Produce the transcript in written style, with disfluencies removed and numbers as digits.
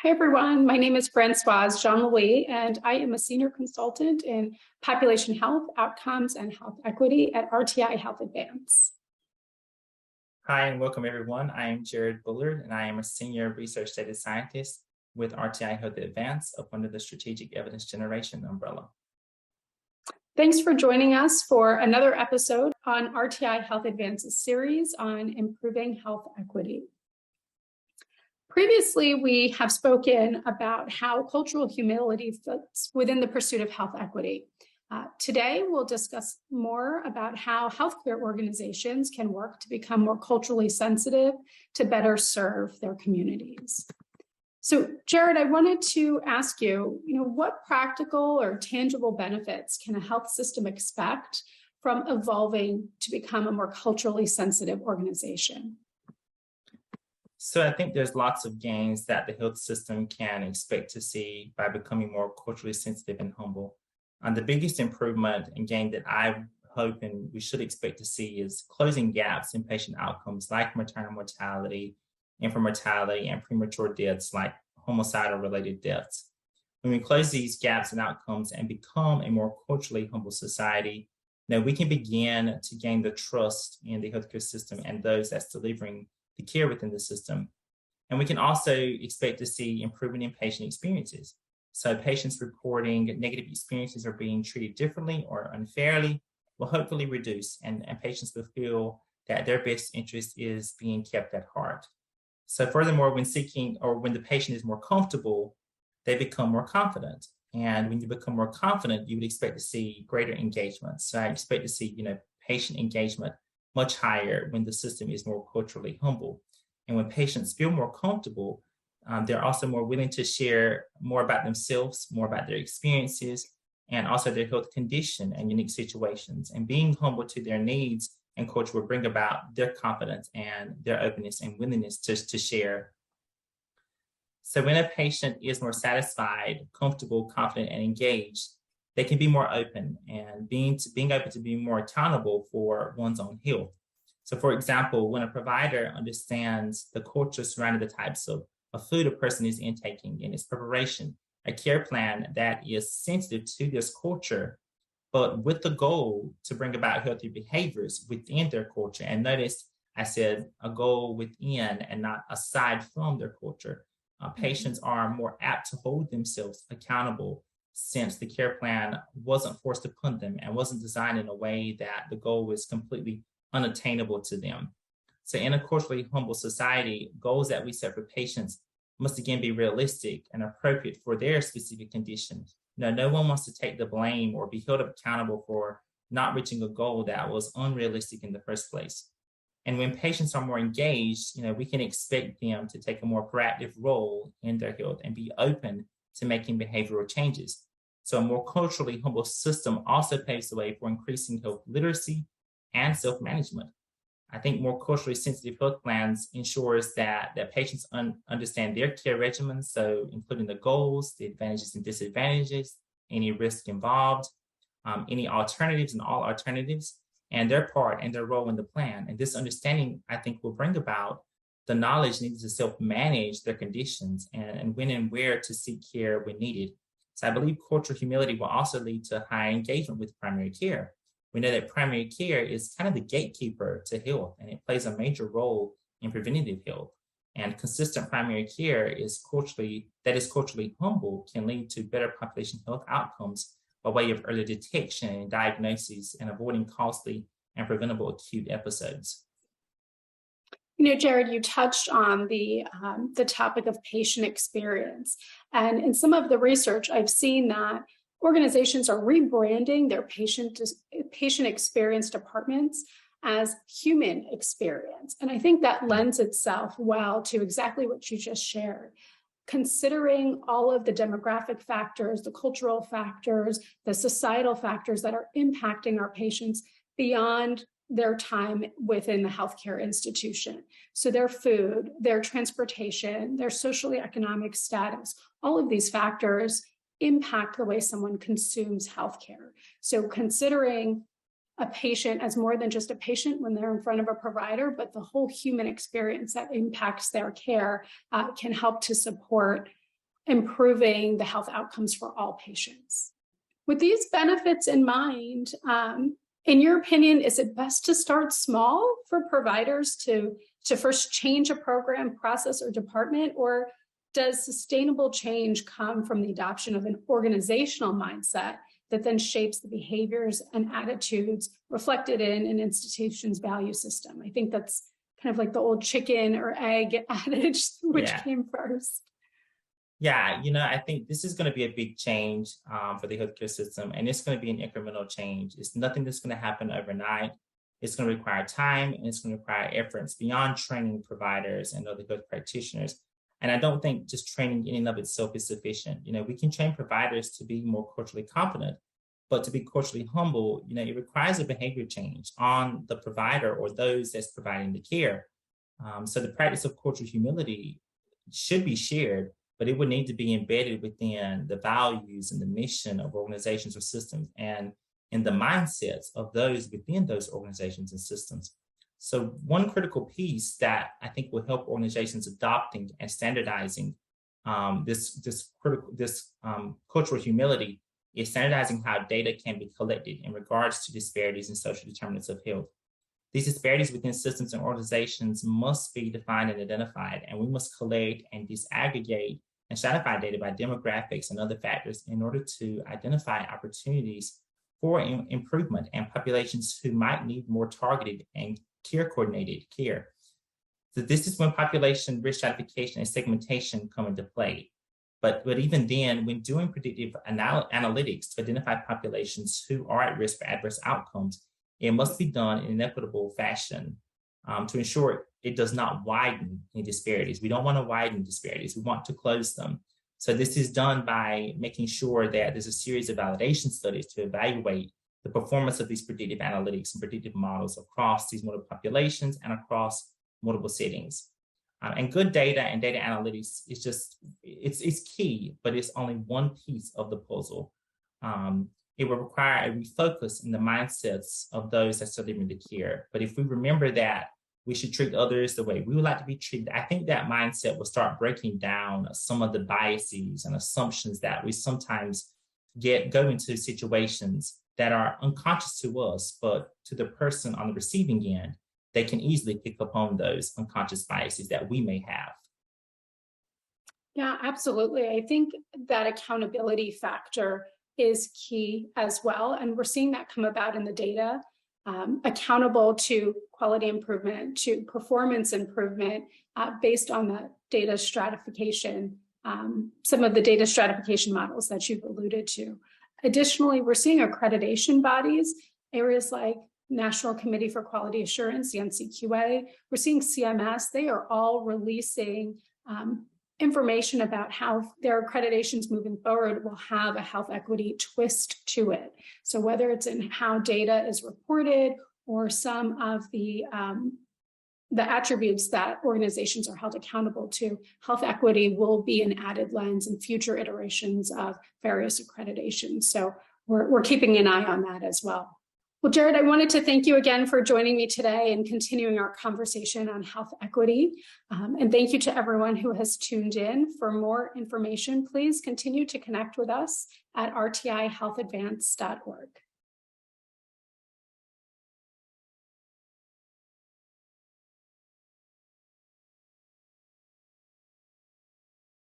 Hi, everyone. My name is Francoise Jean-Louis, and I am a senior consultant in population health, outcomes, and health equity at RTI Health Advance. Hi, and welcome everyone. I am Jared Bullard, and I am a senior research data scientist with RTI Health Advance up under the Strategic Evidence Generation umbrella. Thanks for joining us for another episode on RTI Health Advance's series on improving health equity. Previously, we have spoken about how cultural humility fits within the pursuit of health equity. Today, we'll discuss more about how healthcare organizations can work to become more culturally sensitive to better serve their communities. So, Jared, I wanted to ask you, what practical or tangible benefits can a health system expect from evolving to become a more culturally sensitive organization? So I think there's lots of gains that the health system can expect to see by becoming more culturally sensitive and humble. And the biggest improvement and gain that I hope and we should expect to see is closing gaps in patient outcomes like maternal mortality, infant mortality, and premature deaths like homicidal related deaths. When we close these gaps in outcomes and become a more culturally humble society, we can begin to gain the trust in the healthcare system and those that's delivering the care within the system. And we can also expect to see improvement in patient experiences. So patients reporting negative experiences or being treated differently or unfairly will hopefully reduce, and patients will feel that their best interest is being kept at heart. So furthermore, when the patient is more comfortable, they become more confident. And when you become more confident, you would expect to see greater engagement. So I expect to see, patient engagement much higher when the system is more culturally humble. And when patients feel more comfortable, they're also more willing to share more about themselves, more about their experiences, and also their health condition and unique situations. And being humble to their needs and culture will bring about their confidence and their openness and willingness to share. So when a patient is more satisfied, comfortable, confident, and engaged, they can be more open and being open to being more accountable for one's own health. So for example, when a provider understands the culture surrounding the types of food a person is intaking and its preparation, a care plan that is sensitive to this culture, but with the goal to bring about healthy behaviors within their culture. And notice I said a goal within and not aside from their culture. Patients are more apt to hold themselves accountable since the care plan wasn't forced upon them and wasn't designed in a way that the goal was completely unattainable to them. So in a culturally humble society, goals that we set for patients must again be realistic and appropriate for their specific conditions. No one wants to take the blame or be held accountable for not reaching a goal that was unrealistic in the first place. And when patients are more engaged, we can expect them to take a more proactive role in their health and be open to making behavioral changes. So a more culturally humble system also paves the way for increasing health literacy and self-management. I think more culturally sensitive health plans ensures that patients understand their care regimens, so including the goals, the advantages and disadvantages, any risk involved, any alternatives and all alternatives, and their part and their role in the plan. And this understanding, I think, will bring about the knowledge needed to self-manage their conditions and when and where to seek care when needed. So I believe cultural humility will also lead to high engagement with primary care. We know that primary care is kind of the gatekeeper to health, and it plays a major role in preventative health. And consistent primary care is culturally humble can lead to better population health outcomes by way of early detection and diagnosis and avoiding costly and preventable acute episodes. Jared, you touched on the topic of patient experience. And in some of the research, I've seen that organizations are rebranding their patient experience departments as human experience. And I think that lends itself well to exactly what you just shared. Considering all of the demographic factors, the cultural factors, the societal factors that are impacting our patients beyond their time within the healthcare institution. So their food, their transportation, their socially economic status, all of these factors impact the way someone consumes healthcare. So considering a patient as more than just a patient when they're in front of a provider, but the whole human experience that impacts their care can help to support improving the health outcomes for all patients. With these benefits in mind, in your opinion, is it best to start small for providers to first change a program, process, or department, or does sustainable change come from the adoption of an organizational mindset that then shapes the behaviors and attitudes reflected in an institution's value system? I think that's kind of like the old chicken or egg adage, which came first. Yeah, I think this is going to be a big change for the healthcare system, and it's going to be an incremental change. It's nothing that's going to happen overnight. It's going to require time, and it's going to require efforts beyond training providers and other health practitioners. And I don't think just training in and of itself is sufficient. We can train providers to be more culturally competent, but to be culturally humble, it requires a behavior change on the provider or those that's providing the care. So the practice of cultural humility should be shared, but it would need to be embedded within the values and the mission of organizations or systems and in the mindsets of those within those organizations and systems. So one critical piece that I think will help organizations adopting and standardizing this cultural humility is standardizing how data can be collected in regards to disparities in social determinants of health. These disparities within systems and organizations must be defined and identified, and we must collect and disaggregate and stratify data by demographics and other factors in order to identify opportunities for improvement and populations who might need more targeted and care-coordinated care. So this is when population risk stratification and segmentation come into play. But even then, when doing predictive analytics to identify populations who are at risk for adverse outcomes, it must be done in an equitable fashion to ensure it does not widen any disparities. We don't want to widen disparities. We want to close them. So this is done by making sure that there's a series of validation studies to evaluate the performance of these predictive analytics and predictive models across these multiple populations and across multiple settings. And good data and data analytics is just, it's key, but it's only one piece of the puzzle. It will require a refocus in the mindsets of those that are delivering the care. But if we remember that we should treat others the way we would like to be treated, I think that mindset will start breaking down some of the biases and assumptions that we sometimes go into situations that are unconscious to us, but to the person on the receiving end, they can easily pick up on those unconscious biases that we may have. Yeah, absolutely. I think that accountability factor is key as well. And we're seeing that come about in the data, accountable to quality improvement, to performance improvement based on the data stratification, some of the data stratification models that you've alluded to. Additionally, we're seeing accreditation bodies, areas like National Committee for Quality Assurance, the NCQA, we're seeing CMS, they are all releasing information about how their accreditations moving forward will have a health equity twist to it. So whether it's in how data is reported or some of the attributes that organizations are held accountable to, health equity will be an added lens in future iterations of various accreditations. So we're keeping an eye on that as well. Well, Jared, I wanted to thank you again for joining me today and continuing our conversation on health equity. And thank you to everyone who has tuned in. For more information, please continue to connect with us at rtihealthadvance.org.